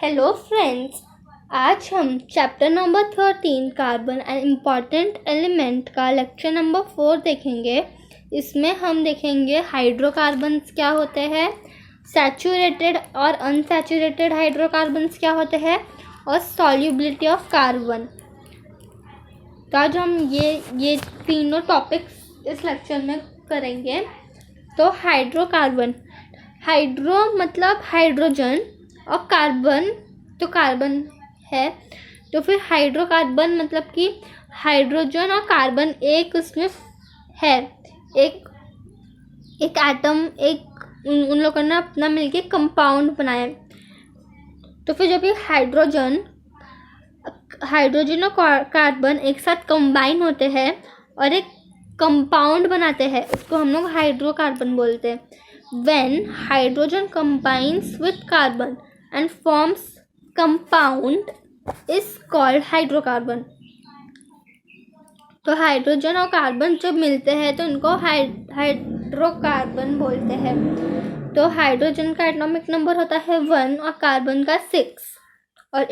Hello friends, आज हम chapter number 13 carbon and important element का लेक्चर नंबर 4 देखेंगे। इसमें हम देखेंगे हाइड्रोकार्बन्स क्या होते हैं, सैचुरेटेड और अनसैचुरेटेड हाइड्रोकार्बन्स क्या होते हैं और सॉल्युबिलिटी ऑफ कार्बन। तो आज हम ये तीनों टॉपिक्स इस लेक्चर में करेंगे। तो हाइड्रोकार्बन, हाइड्रो मतलब हाइड्रोजन और कार्बन तो कार्बन है, तो फिर हाइड्रोकार्बन मतलब कि हाइड्रोजन और कार्बन एक उसमें है, एक एटम, एक उन लोगों ने अपना मिलके कंपाउंड बनाया। तो फिर जब ये हाइड्रोजन और कार्बन एक साथ कंबाइन होते हैं और एक कंपाउंड बनाते हैं, उसको हम लोग हाइड्रोकार्बन बोलते हैं। When hydrogen combines with carbon and forms compound is called hydrocarbon। तो हाइड्रोजन और कार्बन जब मिलते हैं तो उनको हाइड्रोकार्बन बोलते हैं। तो हाइड्रोजन का एटॉमिक नंबर होता है 1 और कार्बन का 6 और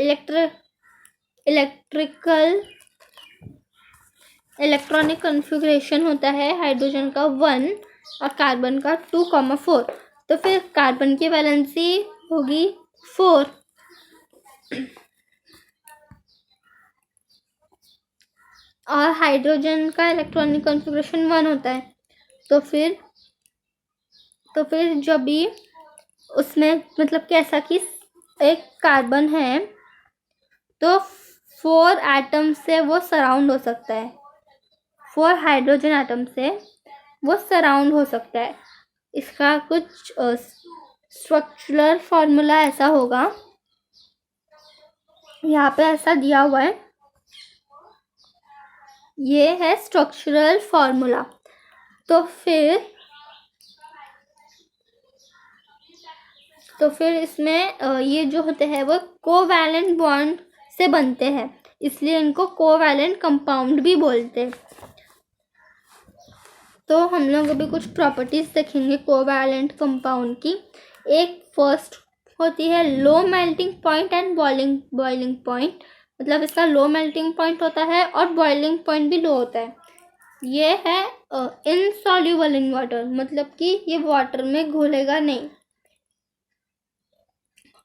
इलेक्ट्रॉनिक कॉन्फ़िगरेशन होता है हाइड्रोजन का 1 और कार्बन का 2,4। तो फिर कार्बन की वैलेंसी होगी 4 और हाइड्रोजन का इलेक्ट्रॉनिक कॉन्फ़िगरेशन 1 होता है। तो फिर जब भी उसमें मतलब कि ऐसा कि एक कार्बन है तो 4 एटम से वो सराउंड हो सकता है, 4 हाइड्रोजन एटम से वो सराउंड हो सकता है। इसका कुछ स्ट्रक्चरल फॉर्मूला ऐसा होगा, यहाँ पे ऐसा दिया हुआ है, ये है स्ट्रक्चरल फॉर्मूला। तो फिर इसमें ये जो होते हैं वो कोवैलेंट बॉन्ड से बनते हैं, इसलिए इनको कोवैलेंट कंपाउंड भी बोलते हैं। तो हम लोग अभी कुछ प्रॉपर्टीज़ देखेंगे कोवैलेंट कंपाउंड की। एक फर्स्ट होती है low melting point and boiling point, मतलब इसका लो मेल्टिंग पॉइंट होता है और बॉइलिंग पॉइंट भी लो होता है। ये है इनसॉल्युबल इन वाटर, मतलब कि ये वाटर में घुलेगा नहीं।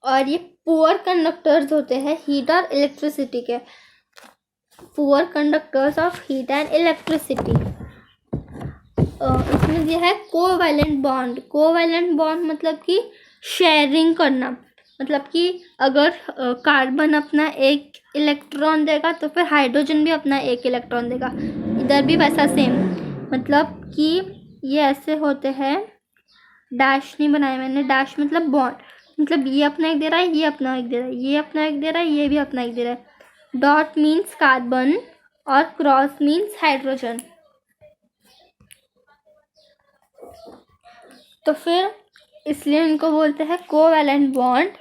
और ये पुअर कंडक्टर्स होते हैं हीट और इलेक्ट्रिसिटी के, poor conductors of heat and electricity. इसमें यह है कोवैलेंट बॉन्ड मतलब कि शेयरिंग करना, मतलब कि अगर कार्बन अपना एक इलेक्ट्रॉन देगा तो फिर हाइड्रोजन भी अपना एक इलेक्ट्रॉन देगा। इधर भी वैसा सेम, मतलब कि ये ऐसे होते हैं, डैश नहीं बनाया मैंने, डैश मतलब बॉन्ड, मतलब ये अपना एक दे रहा है, ये अपना एक दे रहा है, ये अपना एक दे रहा है, ये भी अपना एक दे रहा है। डॉट मीन्स कार्बन और क्रॉस मीन्स हाइड्रोजन। तो फिर इसलिए इनको बोलते हैं कोवैलेंट बॉन्ड।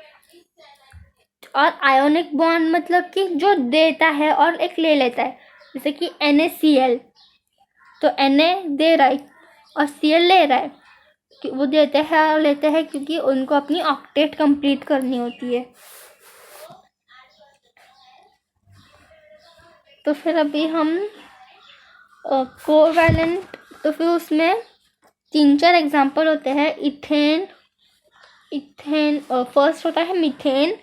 और आयोनिक बॉन्ड मतलब कि जो देता है और एक ले लेता है, जैसे कि NaCl, तो Na दे रहा है और Cl ले रहा है, वो देते हैं और लेते हैं क्योंकि उनको अपनी ऑक्टेट कंप्लीट करनी होती है। तो फिर अभी हम कोवैलेंट, तो फिर उसमें 3-4 एग्जाम्पल होते हैं। इथेन फर्स्ट होता है मीथेन,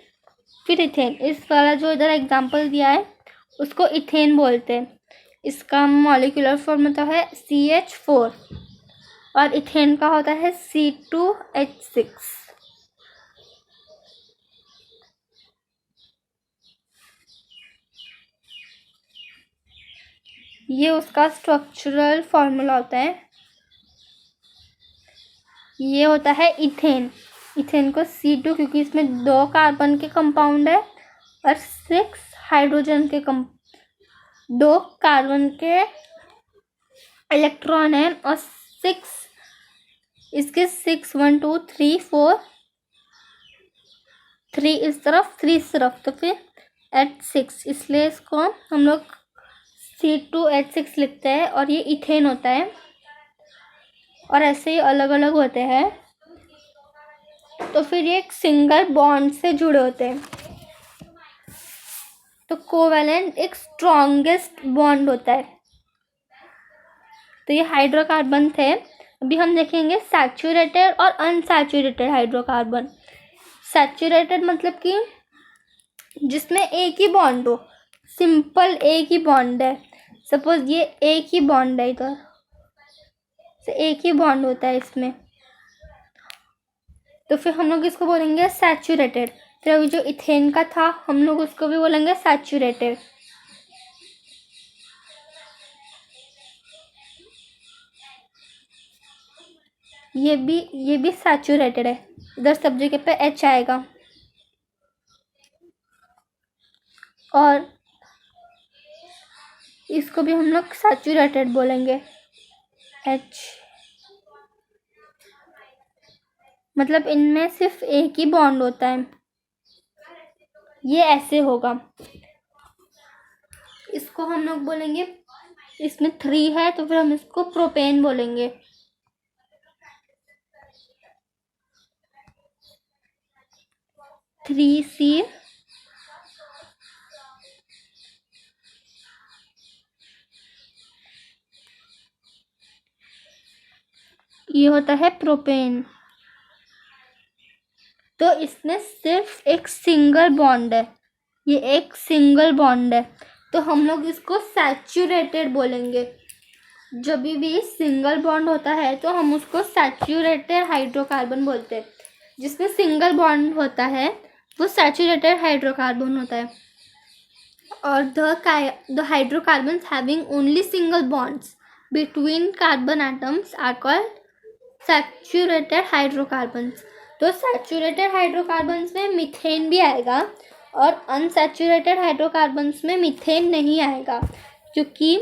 फिर इथेन। इस वाला जो इधर एग्जाम्पल दिया है उसको इथेन बोलते हैं। इसका मॉलिक्यूलर फॉर्म होता है CH4 और इथेन का होता है C2H6। ये उसका स्ट्रक्चरल फॉर्मूला होता है। ये होता है इथेन को C2 क्योंकि इसमें 2 कार्बन के कंपाउंड है और 6 हाइड्रोजन के 2 कार्बन के इलेक्ट्रॉन है और 6 इसके 6 1 2 3 4 3 इस तरफ 3 इस तरफ, तो फिर H6, इसलिए इसको हम लोग C2H6 लिखते हैं और ये इथेन होता है। और ऐसे ही अलग अलग होते हैं। तो फिर ये एक सिंगल बॉन्ड से जुड़े होते हैं। तो कोवैलेंट एक स्ट्रॉन्गेस्ट बॉन्ड होता है। तो ये हाइड्रोकार्बन थे। अभी हम देखेंगे सैचुरेटेड और अनसैचुरेटेड हाइड्रोकार्बन। सैचुरेटेड मतलब कि जिसमें एक ही बॉन्ड हो, सिंपल एक ही बॉन्ड है। सपोज ये एक ही बॉन्ड है, इधर से एक ही बॉन्ड होता है इसमें, तो फिर हम लोग इसको बोलेंगे सैचुरेटेड। फिर अभी जो इथेन का था हम लोग उसको भी बोलेंगे सैचुरेटेड। ये भी सैचुरेटेड है। इधर सब जगह पे एच आएगा। और इसको भी हम लोग सैचुरेटेड बोलेंगे। एच मतलब इनमें सिर्फ एक ही बॉन्ड होता है। ये ऐसे होगा। इसको हम लोग बोलेंगे, इसमें 3 है तो फिर हम इसको प्रोपेन बोलेंगे। थ्री सी ये होता है प्रोपेन। तो इसमें सिर्फ एक सिंगल बॉन्ड है, ये एक सिंगल बॉन्ड है, तो हम लोग इसको सैचुरेटेड बोलेंगे। जब भी सिंगल बॉन्ड होता है तो हम उसको सैचुरेटेड हाइड्रोकार्बन बोलते हैं। जिसमें सिंगल बॉन्ड होता है वो सैचुरेटेड हाइड्रोकार्बन होता है। और the hydrocarbons having only single bonds between carbon atoms are called saturated hydrocarbons. तो सैचुरेटेड हाइड्रोकार्बन्स में मीथेन भी आएगा और अनसैचुरेटेड हाइड्रोकार्बन्स में मीथेन नहीं आएगा, क्योंकि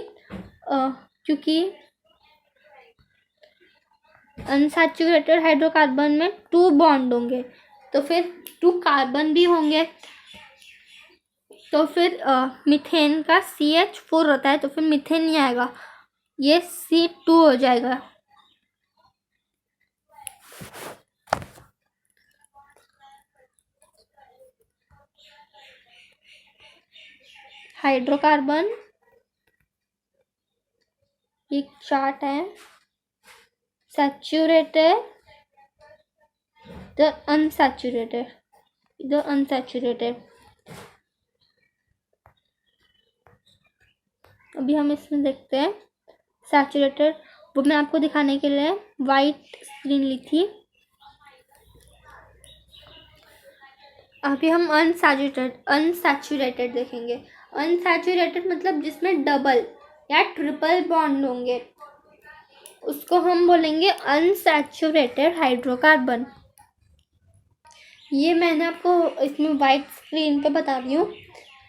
अनसैचुरेटेड हाइड्रोकार्बन में 2 बॉन्ड होंगे, तो फिर 2 कार्बन भी होंगे, तो फिर मीथेन का CH4 होता है, तो फिर मीथेन नहीं आएगा, ये C2 हो जाएगा। हाइड्रोकार्बन एक चार्ट है, सैचुरेटेड, द अनसैचुरेटेड। अभी हम इसमें देखते हैं सैचुरेटेड। वो मैं आपको दिखाने के लिए वाइट स्क्रीन ली थी। अभी हम अनसैचुरेटेड देखेंगे। अनसैचुरेटेड मतलब जिसमें डबल या ट्रिपल बॉन्ड होंगे, उसको हम बोलेंगे अनसैचुरेटेड हाइड्रोकार्बन। ये मैंने आपको इसमें वाइट स्क्रीन पे बता रही हूँ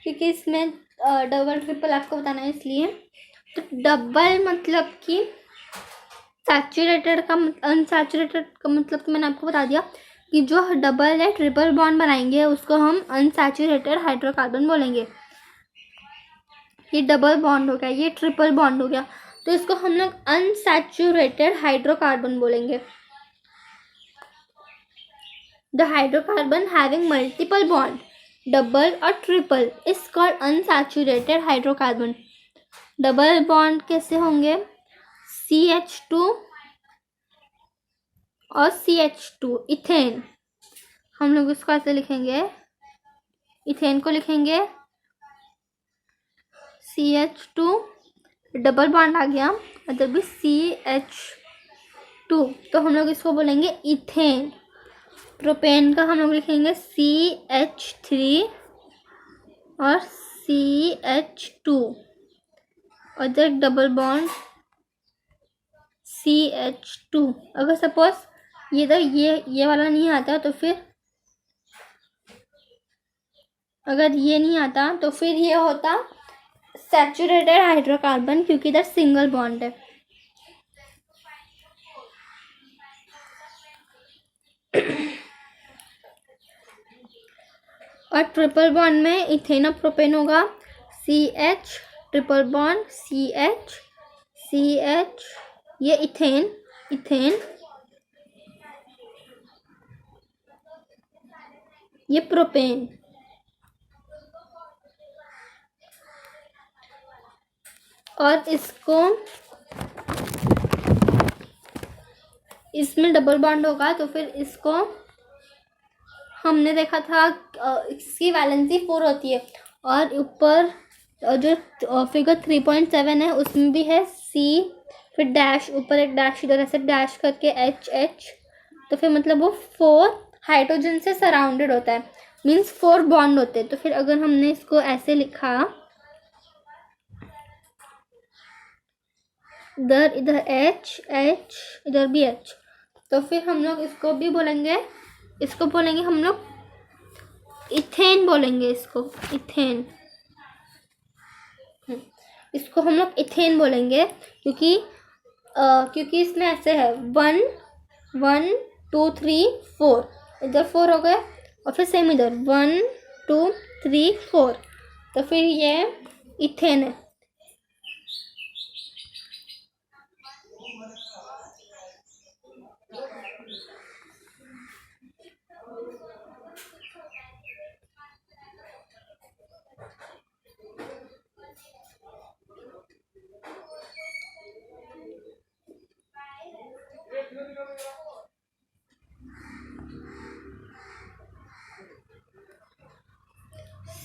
क्योंकि इसमें डबल ट्रिपल आपको बताना है इसलिए। तो डबल मतलब कि सैचुरेटेड का अनसैचुरेटेड का मतलब तो मैंने आपको बता दिया कि जो डबल या ट्रिपल बॉन्ड बनाएंगे उसको हम अनसैचुरेटेड हाइड्रोकार्बन बोलेंगे। ये डबल बॉन्ड हो गया, ये ट्रिपल बॉन्ड हो गया, तो इसको हम लोग अनसैचुरेटेड हाइड्रोकार्बन बोलेंगे। The hydrocarbon having multiple bond, double और triple, is called unsaturated hydrocarbon. Double bond कैसे होंगे? CH2 और CH2, इथेन। हम लोग इसको ऐसे लिखेंगे, इथेन को लिखेंगे CH2, डबल बॉन्ड आ गया, मतलब भी CH2, तो हम लोग इसको बोलेंगे इथेन। प्रोपेन का हम लोग लिखेंगे CH3 और CH2, और इधर डबल बॉन्ड CH2। अगर सपोज ये तो ये वाला नहीं आता तो फिर, अगर ये नहीं आता तो फिर ये होता सैचुरेटेड हाइड्रोकार्बन, क्योंकि इधर सिंगल बॉन्ड है। और ट्रिपल बॉन्ड में इथेन और प्रोपेन होगा, CH ट्रिपल बॉन्ड CH, ये इथेन, ये प्रोपेन। और इसको इसमें डबल बॉन्ड होगा तो फिर इसको हमने देखा था इसकी वैलेंसी 4 होती है। और ऊपर जो फिगर 3.7 है उसमें भी है C, फिर डैश, ऊपर एक डैश, इधर ऐसे डैश करके H, तो फिर मतलब वो 4 हाइड्रोजन से सराउंडेड होता है, मीन्स 4 बॉन्ड होते हैं। तो फिर अगर हमने इसको ऐसे लिखा, इधर H, इधर भी H, तो फिर हम लोग इसको भी बोलेंगे, इसको बोलेंगे हम लोग इथेन बोलेंगे, इसको इथेन, इसको हम लोग इथेन बोलेंगे क्योंकि इसमें ऐसे है 1 1 2 3 4, इधर 4 हो गए और फिर सेम इधर 1 2 3 4, तो फिर ये इथेन है।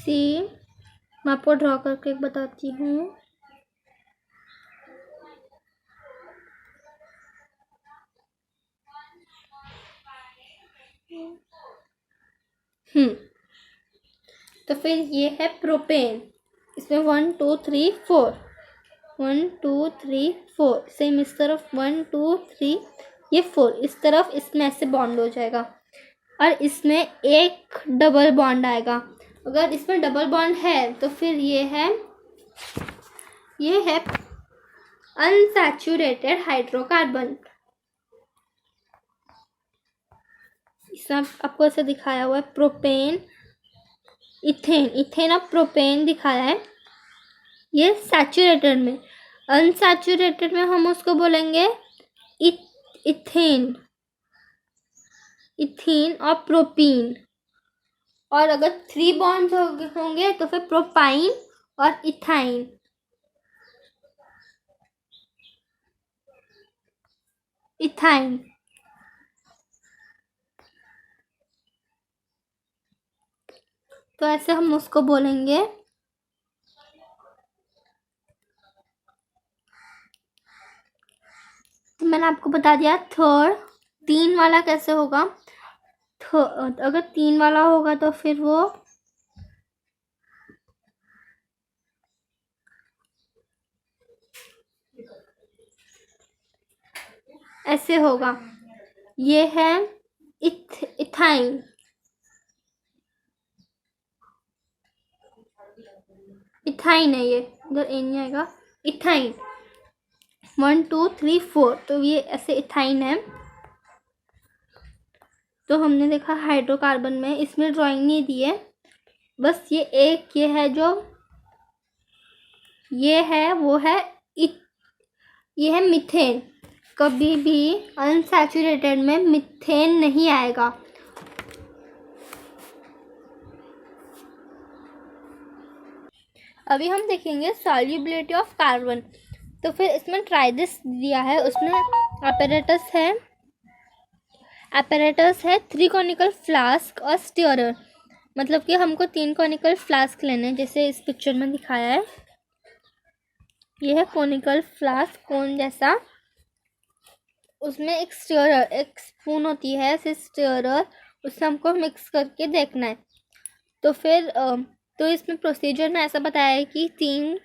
सी मैं आपको ड्रॉ करके बताती हूँ। तो फिर ये है प्रोपेन, इसमें 1 2 3 4, 1 2 3 4, सेम इस तरफ 1 2 3, ये 4 इस तरफ, इसमें ऐसे बॉन्ड हो जाएगा और इसमें एक डबल बॉन्ड आएगा। अगर इसमें डबल बॉन्ड है तो फिर ये है अनसैचुरेटेड हाइड्रोकार्बन। इसमें आपको ऐसे दिखाया हुआ है प्रोपेन, इथेन अब प्रोपेन दिखाया है, ये सैचुरेटेड में। अनसैचुरेटेड में हम उसको बोलेंगे इथेन और प्रोपीन। और अगर 3 बॉन्ड्स होंगे तो फिर प्रोपाइन और इथाइन। तो ऐसे हम उसको बोलेंगे। तो मैंने आपको बता दिया थर्ड 3 वाला कैसे होगा। अगर 3 वाला होगा तो फिर वो ऐसे होगा, ये है इथाइन, है ये, इधर ए नहीं आएगा, इथाइन 1 2 3 4, तो ये ऐसे इथाइन है। तो हमने देखा हाइड्रोकार्बन में, इसमें ड्राइंग नहीं दी है, बस ये एक ये है जो ये है वो है ये है मीथेन। कभी भी अनसैचुरेटेड में मीथेन नहीं आएगा। अभी हम देखेंगे सॉल्युबिलिटी ऑफ कार्बन। तो फिर इसमें ट्राइदिस दिया है, उसमें apparatus है 3 कॉनिकल फ्लास्क और स्टीयरर। मतलब कि हमको 3 कॉनिकल फ्लास्क लेने हैं, जैसे इस पिक्चर में दिखाया है। ये है कॉनिकल फ्लास्क, कोन जैसा, उसमें एक स्टीयरर, एक स्पून होती है ऐसे स्टीयरर, उससे हमको मिक्स करके देखना है। तो फिर तो इसमें प्रोसीजर में ऐसा बताया है कि 3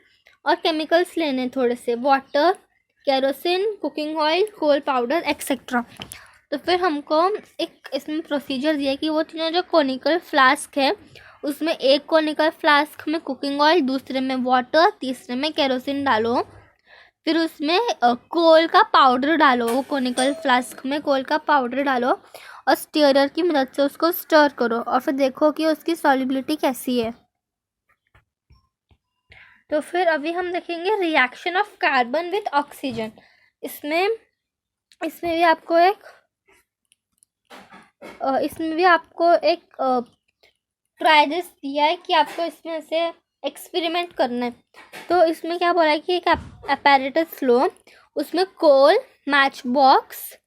और केमिकल्स लेने थोड़े से, वाटर, केरोसिन, कुकिंग ऑयल, कोल पाउडर एक्सेट्रा। तो फिर हमको एक इसमें प्रोसीजर दिया है कि वो तीनों जो कॉनिकल फ्लास्क है उसमें एक कॉनिकल फ्लास्क में कुकिंग ऑयल, दूसरे में वाटर, तीसरे में केरोसिन डालो, फिर उसमें कोल का पाउडर डालो, वो कॉनिकल फ्लास्क में कोल का पाउडर डालो और स्टीयरर की मदद से उसको स्टर करो और फिर देखो कि उसकी सॉल्युबिलिटी कैसी है। तो फिर अभी हम देखेंगे reaction of carbon with oxygen. इसमें भी आपको एक ट्राइदिस दिया है कि आपको इसमें से एक्सपेरिमेंट करना है। तो इसमें क्या बोला है कि एक apparatus लो, उसमें coal, match box,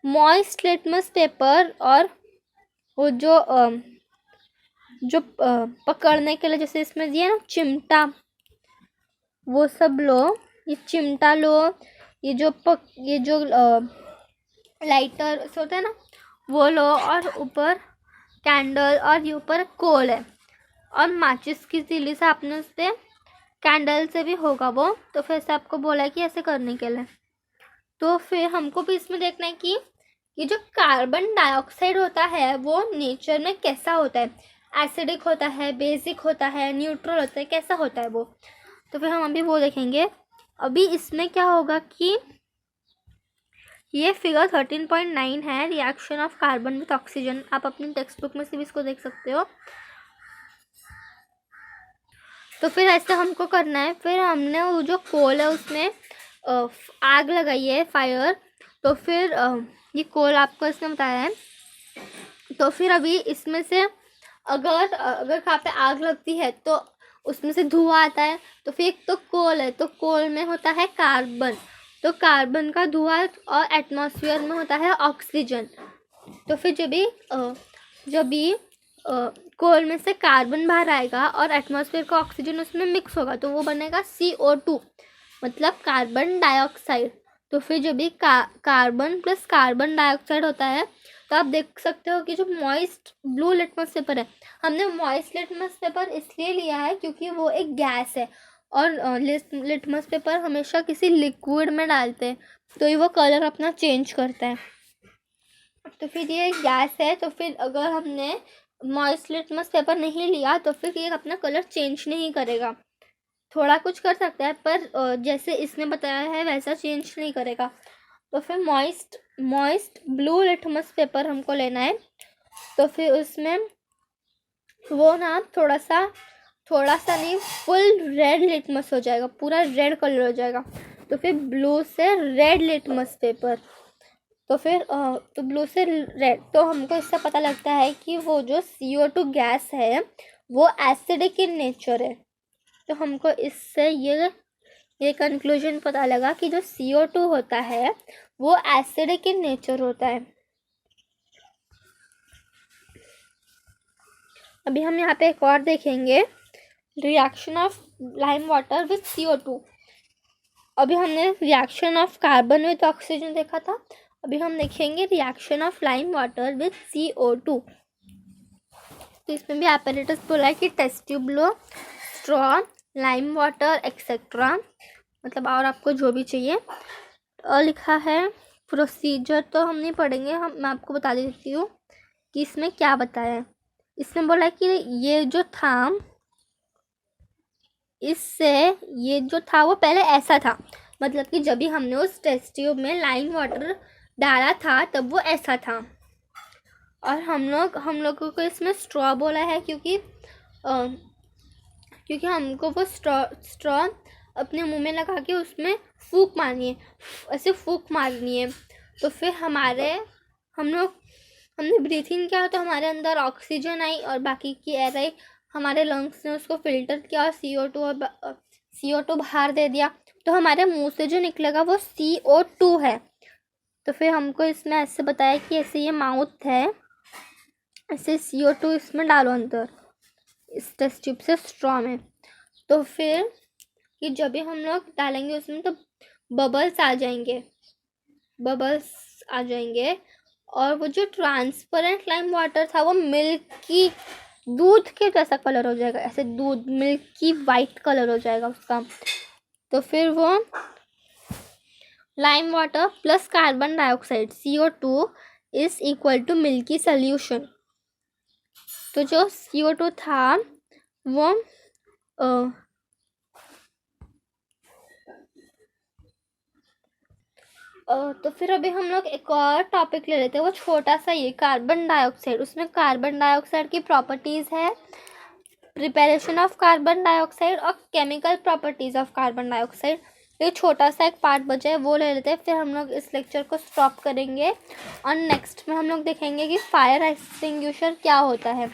moist litmus paper और वो जो पकड़ने के लिए जैसे इसमें दिया ना चिमटा, वो सब लो। ये चिमटा लो, ये जो लाइटर होता है ना वो लो, और ऊपर कैंडल, और ये ऊपर कोल है और माचिस की तीली से आपने उस पर कैंडल से भी होगा वो। तो फिर से आपको बोला है कि ऐसे करने के लिए। तो फिर हमको भी इसमें देखना है कि ये जो कार्बन डाइऑक्साइड होता है वो नेचर में कैसा होता है, एसिडिक होता है, बेसिक होता है, न्यूट्रल होता है, कैसा होता है वो। तो फिर हम अभी वो देखेंगे। अभी इसमें क्या होगा कि ये फिगर 13.9 है, reaction of carbon with oxygen. आप अपनी टेक्स्ट बुक में से भी इसको देख सकते हो। तो फिर ऐसे हमको करना है। फिर हमने वो जो कोल है उसमें आग लगाई है, फायर। तो फिर ये कोल आपको इसने बताया है। तो फिर अभी इसमें से अगर कहाँ पे आग लगती है तो उसमें से धुआं आता है। तो फिर एक तो कोल है, तो कोल में होता है कार्बन, तो कार्बन का धुआं, और एटमॉस्फेयर में होता है ऑक्सीजन। तो फिर जब भी कोल में से कार्बन बाहर आएगा और एटमॉस्फेयर का ऑक्सीजन उसमें मिक्स होगा तो वो बनेगा CO2, मतलब कार्बन डाइऑक्साइड। तो फिर जब भी कार्बन प्लस कार्बन डाइऑक्साइड होता है तो आप देख सकते हो कि जो मॉइस्ट ब्लू लिटमस पेपर है, हमने मॉइस्ट लिटमस पेपर इसलिए लिया है क्योंकि वो एक गैस है, और लिटमस पेपर हमेशा किसी लिक्विड में डालते हैं तो ये वो कलर अपना चेंज करता है। तो फिर ये गैस है, तो फिर अगर हमने मॉइस्ट लिटमस पेपर नहीं लिया तो फिर ये अपना कलर चेंज नहीं करेगा। थोड़ा कुछ कर सकता है पर जैसे इसने बताया है वैसा चेंज नहीं करेगा। तो फिर मॉइस्ट ब्लू लिटमस पेपर हमको लेना है। तो फिर उसमें वो ना थोड़ा सा नहीं, फुल रेड लिटमस हो जाएगा, पूरा रेड कलर हो जाएगा। तो फिर ब्लू से रेड लिटमस पेपर, तो फिर तो ब्लू से रेड। तो हमको इससे पता लगता है कि वो जो CO2 गैस है वो एसिडिक इन नेचर है। तो हमको इससे ये कंक्लूजन पता लगा कि जो CO2 होता है वो एसिडिक इन नेचर होता है। अभी हम यहाँ पे एक और देखेंगे, reaction of lime water with CO2। अभी हमने reaction of carbon with oxygen देखा था, अभी हम देखेंगे reaction of lime water with CO2। तो इसमें भी apparatus बोला है कि टेस्ट ट्यूब लो, स्ट्रॉ, लाइम वाटर एक्सेट्रा, मतलब और आपको जो भी चाहिए। और लिखा है प्रोसीजर, तो हम नहीं पढ़ेंगे, मैं आपको बता देती हूँ कि इसमें क्या बताया है। इसमें बोला है कि ये जो था वो पहले ऐसा था, मतलब कि जब भी हमने उस टेस्ट ट्यूब में लाइम वाटर डाला था तब वो ऐसा था। और हम लोगों को इसमें स्ट्रॉ बोला है क्योंकि हमको वो स्ट्रॉ अपने मुंह में लगा के उसमें फूंक मारनी है, ऐसे फूंक मारनी है। तो फिर हमने ब्रीथिंग किया तो हमारे अंदर ऑक्सीजन आई और बाकी की एयर आई, हमारे लंग्स ने उसको फिल्टर किया और CO2 बाहर दे दिया। तो हमारे मुंह से जो निकलेगा वो CO2 है। तो फिर हमको इसमें ऐसे बताया कि ऐसे ये माउथ है, ऐसे CO2 इसमें डालो अंदर इस टेस्ट ट्यूब से स्ट्रॉ में। तो फिर कि जब भी हम लोग डालेंगे उसमें तो बबल्स आ जाएंगे और वो जो ट्रांसपेरेंट लाइम वाटर था वो मिल्की दूध के जैसा कलर हो जाएगा, ऐसे दूध मिल्की वाइट कलर हो जाएगा उसका। तो फिर वो lime water plus carbon dioxide CO2 is equal to milky solution. तो जो CO2 था वो तो फिर अभी हम लोग एक और टॉपिक ले लेते हैं, वो छोटा सा, ये कार्बन डाइऑक्साइड। उसमें कार्बन डाइऑक्साइड की प्रॉपर्टीज़ है, प्रिपरेशन ऑफ कार्बन डाइऑक्साइड और chemical properties of carbon dioxide. ये छोटा सा एक पार्ट बचा है वो ले लेते हैं, फिर हम लोग इस लेक्चर को स्टॉप करेंगे और नेक्स्ट में हम लोग देखेंगे कि फायर एक्सटिंग्विशर क्या होता है।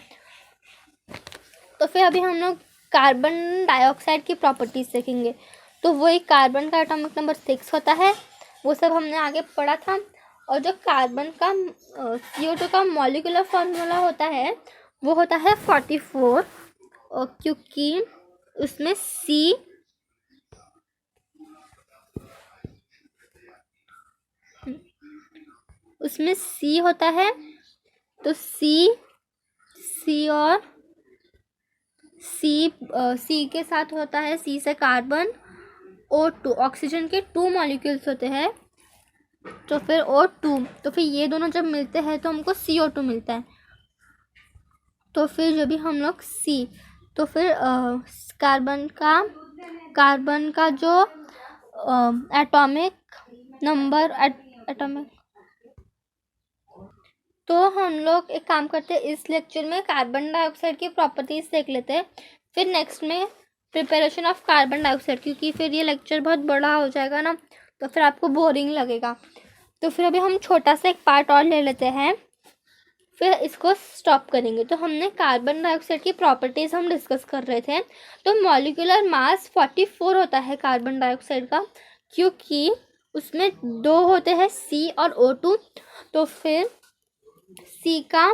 तो फिर अभी हम लोग कार्बन डाइऑक्साइड की प्रॉपर्टीज देखेंगे। तो वो एक कार्बन का एटॉमिक नंबर 6 होता है, वो सब हमने आगे पढ़ा था। और जो कार्बन का CO2 का मॉलिक्यूलर फॉर्मूला होता है वो होता है 44, क्योंकि उसमें C होता है। तो C और C के साथ होता है, C से कार्बन, O2 ऑक्सीजन के 2 मॉलिक्यूल्स होते हैं, तो फिर O2, तो फिर ये दोनों जब मिलते हैं तो हमको CO2 मिलता है। तो फिर जब भी हम लोग तो फिर कार्बन का जो एटॉमिक नंबर तो हम लोग एक काम करते हैं, इस लेक्चर में कार्बन डाइऑक्साइड की प्रॉपर्टीज देख लेते हैं, फिर नेक्स्ट में प्रिपरेशन ऑफ कार्बन डाइऑक्साइड, क्योंकि फिर ये लेक्चर बहुत बड़ा हो जाएगा ना, तो फिर आपको बोरिंग लगेगा। तो फिर अभी हम छोटा सा एक पार्ट और ले लेते हैं, फिर इसको स्टॉप करेंगे। तो हमने कार्बन डाइऑक्साइड की प्रॉपर्टीज हम डिस्कस कर रहे थे। तो मॉलिक्यूलर मास 44 होता है कार्बन डाइऑक्साइड का, क्योंकि उसमें 2 होते हैं, C और O2। तो फिर C का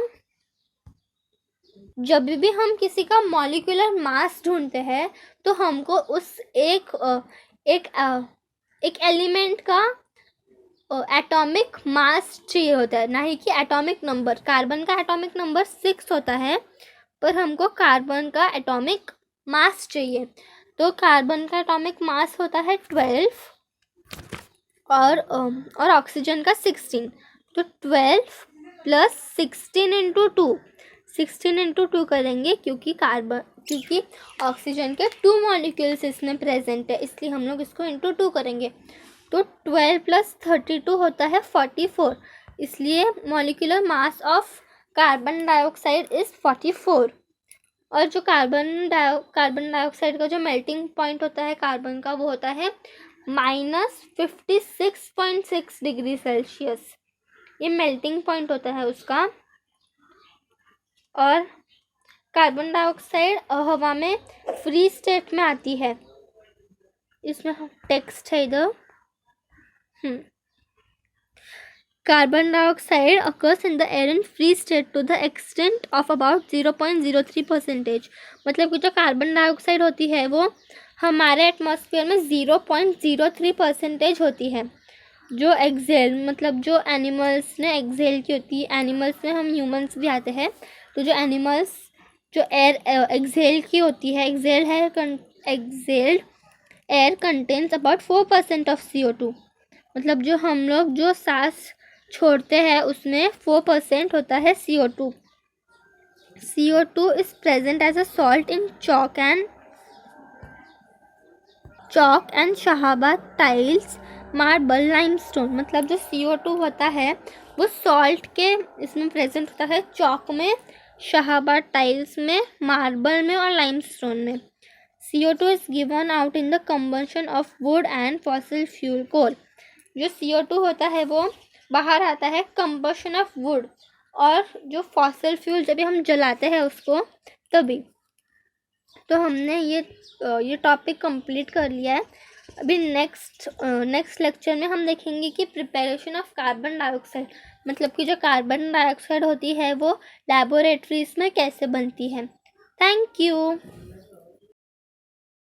जब भी हम किसी का मॉलिक्यूलर मास ढूंढते हैं तो हमको उस एक एलिमेंट का एटॉमिक मास चाहिए होता है, ना ही कि एटॉमिक नंबर। कार्बन का एटॉमिक नंबर 6 होता है, पर हमको कार्बन का एटॉमिक मास चाहिए। तो कार्बन का एटॉमिक मास होता है 12 और ऑक्सीजन का 16। तो 12 प्लस 16 इंटू 2, 16 इंटू 2 करेंगे, क्योंकि ऑक्सीजन के 2 मॉलिक्यूल्स इसमें प्रेजेंट है, इसलिए हम लोग इसको इंटू 2 करेंगे। तो 12 प्लस 32 होता है 44, इसलिए molecular mass of carbon dioxide is 44। और जो कार्बन डाइऑक्साइड का जो मेल्टिंग पॉइंट होता है कार्बन का, वो होता है -56.6 डिग्री सेल्सियस, ये मेल्टिंग पॉइंट होता है उसका। और कार्बन डाइऑक्साइड हवा में फ्री स्टेट में आती है, इसमें टेक्स्ट है इधर। Carbon dioxide occurs in the air in free state to the extent of about 0.03%। मतलब कि जो कार्बन डाइऑक्साइड होती है वो हमारे एटमॉस्फेयर में 0.03% होती है। जो एक्सेल मतलब जो एनिमल्स ने एक्सेल की होती है, एनिमल्स में हम ह्यूमंस भी आते हैं, तो जो एनिमल्स जो एयर एक्सेल की होती है, excelled air contains about 4% of CO2। मतलब जो हम लोग जो सांस छोड़ते हैं उसमें 4% होता है CO2। CO2 is present as a salt in chalk and Shahabad tiles, marble, limestone. मतलब जो CO2 होता है वो सॉल्ट के इसमें प्रेजेंट होता है, चॉक में, शाहाबाद टाइल्स में, मार्बल में और लाइमस्टोन में। CO2 is given out in the combustion of wood and fossil fuel coal. जो CO2 होता है वो बाहर आता है कंबशन ऑफ वुड और जो फॉसिल फ्यूल जब हम जलाते हैं उसको तभी। तो हमने ये टॉपिक कंप्लीट कर लिया है। अभी नेक्स्ट लेक्चर में हम देखेंगे कि प्रिपरेशन ऑफ कार्बन डाइऑक्साइड, मतलब कि जो कार्बन डाइऑक्साइड होती है वो लैबोरेटरीज में कैसे बनती है। Thank you.